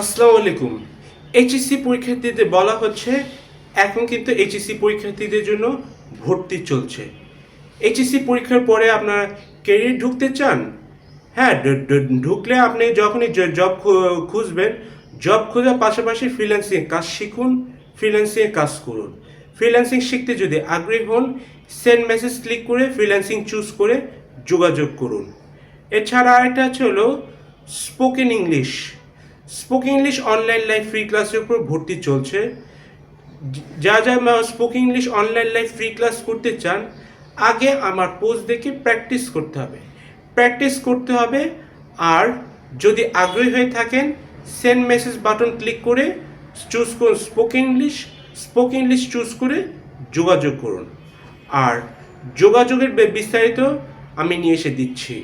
আসসালামু আলাইকুম। এইচএসসি পরীক্ষার্থীদের বলা হচ্ছে এখন কিন্তু এইচএসসি পরীক্ষার্থীদের জন্য ভর্তি চলছে। এইচএসসি পরীক্ষার পরে আপনার ক্যারিয়ার ঢুকতে চান? হ্যাঁ, ঢুকলে আপনি যখনই জব খুঁজবেন, জব খোঁজার পাশাপাশি ফ্রিল্যান্সিং কাজ শিখুন, ফ্রিল্যান্সিংয়ে কাজ করুন। ফ্রিল্যান্সিং শিখতে যদি আগ্রহী হন, সেন্ড মেসেজ ক্লিক করে ফ্রিল্যান্সিং চুজ করে যোগাযোগ করুন। এছাড়া আরেকটা আছে হলো spoken English. Spoken English online live free ক্লাসের উপর ভর্তি চলছে। যা spoken English online live free class করতে চান, আগে আমার পোস্ট দেখে প্র্যাকটিস করতে হবে। আর যদি আগ্রহী হয়ে থাকেন, সেন্ড মেসেজ বাটন ক্লিক করে চুজ করুন স্পোকেন ইংলিশ চুজ করে যোগাযোগ করুন। আর যোগাযোগের বিস্তারিত আমি নিয়ে এসে দিচ্ছি।